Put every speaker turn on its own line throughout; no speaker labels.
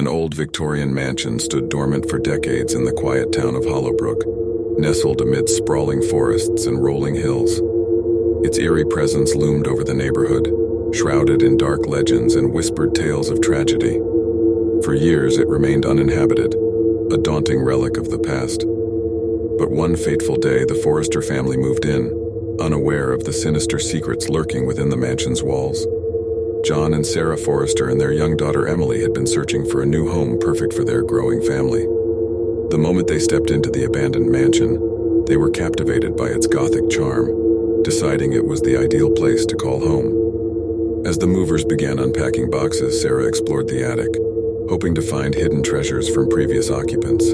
An old Victorian mansion stood dormant for decades in the quiet town of Hollowbrook, nestled amid sprawling forests and rolling hills. Its eerie presence loomed over the neighborhood, shrouded in dark legends and whispered tales of tragedy. For years it remained uninhabited, a daunting relic of the past. But one fateful day the Forrester family moved in, unaware of the sinister secrets lurking within the mansion's walls. John and Sarah Forrester and their young daughter Emily had been searching for a new home perfect for their growing family. The moment they stepped into the abandoned mansion, they were captivated by its Gothic charm, deciding it was the ideal place to call home. As the movers began unpacking boxes, Sarah explored the attic, hoping to find hidden treasures from previous occupants.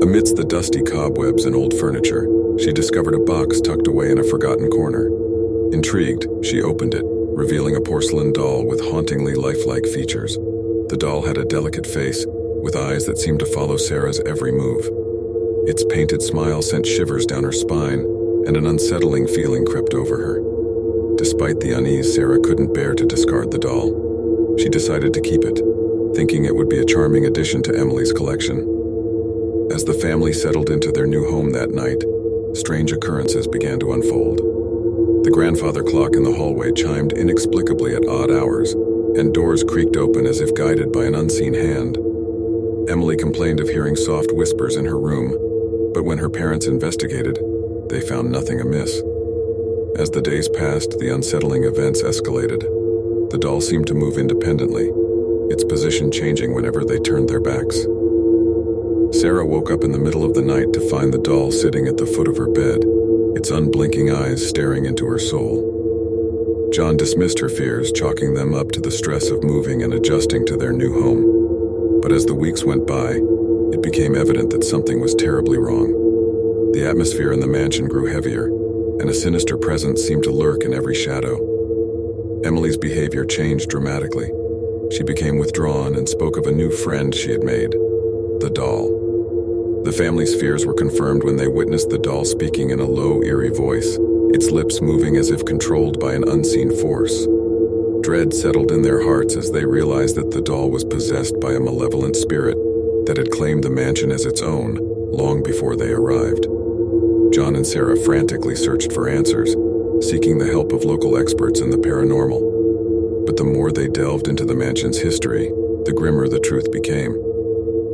Amidst the dusty cobwebs and old furniture, she discovered a box tucked away in a forgotten corner. Intrigued, she opened it, revealing a porcelain doll with hauntingly lifelike features. The doll had a delicate face, with eyes that seemed to follow Sarah's every move. Its painted smile sent shivers down her spine, and an unsettling feeling crept over her. Despite the unease, Sarah couldn't bear to discard the doll. She decided to keep it, thinking it would be a charming addition to Emily's collection. As the family settled into their new home that night, strange occurrences began to unfold. The grandfather clock in the hallway chimed inexplicably at odd hours, and doors creaked open as if guided by an unseen hand. Emily complained of hearing soft whispers in her room, but when her parents investigated, they found nothing amiss. As the days passed, the unsettling events escalated. The doll seemed to move independently, its position changing whenever they turned their backs. Sarah woke up in the middle of the night to find the doll sitting at the foot of her bed, its unblinking eyes staring into her soul. John dismissed her fears, chalking them up to the stress of moving and adjusting to their new home. But as the weeks went by, it became evident that something was terribly wrong. The atmosphere in the mansion grew heavier, and a sinister presence seemed to lurk in every shadow. Emily's behavior changed dramatically. She became withdrawn and spoke of a new friend she had made, the doll. The family's fears were confirmed when they witnessed the doll speaking in a low, eerie voice, its lips moving as if controlled by an unseen force. Dread settled in their hearts as they realized that the doll was possessed by a malevolent spirit that had claimed the mansion as its own long before they arrived. John and Sarah frantically searched for answers, seeking the help of local experts in the paranormal. But the more they delved into the mansion's history, the grimmer the truth became.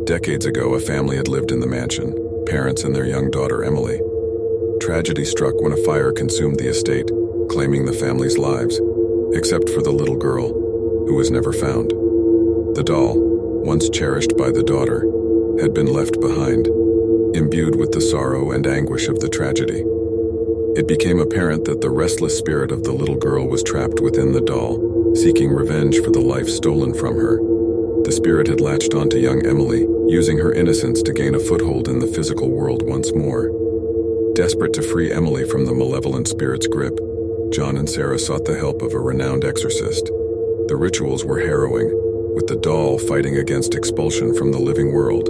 Decades ago, a family had lived in the mansion, parents and their young daughter Emily. Tragedy struck when a fire consumed the estate, claiming the family's lives, except for the little girl, who was never found. The doll, once cherished by the daughter, had been left behind, imbued with the sorrow and anguish of the tragedy. It became apparent that the restless spirit of the little girl was trapped within the doll, seeking revenge for the life stolen from her. The spirit had latched onto young Emily, using her innocence to gain a foothold in the physical world once more. Desperate to free Emily from the malevolent spirit's grip, John and Sarah sought the help of a renowned exorcist. The rituals were harrowing, with the doll fighting against expulsion from the living world.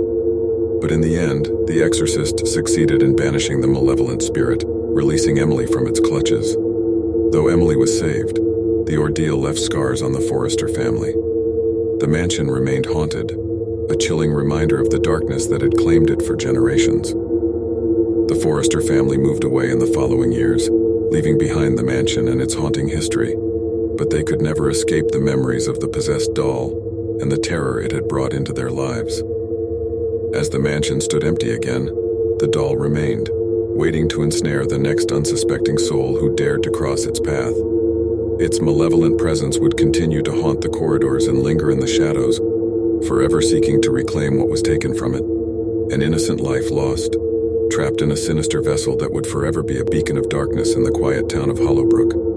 But in the end, the exorcist succeeded in banishing the malevolent spirit, releasing Emily from its clutches. Though Emily was saved, the ordeal left scars on the Forrester family. The mansion remained haunted, a chilling reminder of the darkness that had claimed it for generations. The Forrester family moved away in the following years, leaving behind the mansion and its haunting history, but they could never escape the memories of the possessed doll and the terror it had brought into their lives. As the mansion stood empty again, the doll remained, waiting to ensnare the next unsuspecting soul who dared to cross its path. Its malevolent presence would continue to haunt the corridors and linger in the shadows, forever seeking to reclaim what was taken from it, an innocent life lost, trapped in a sinister vessel that would forever be a beacon of darkness in the quiet town of Hollowbrook.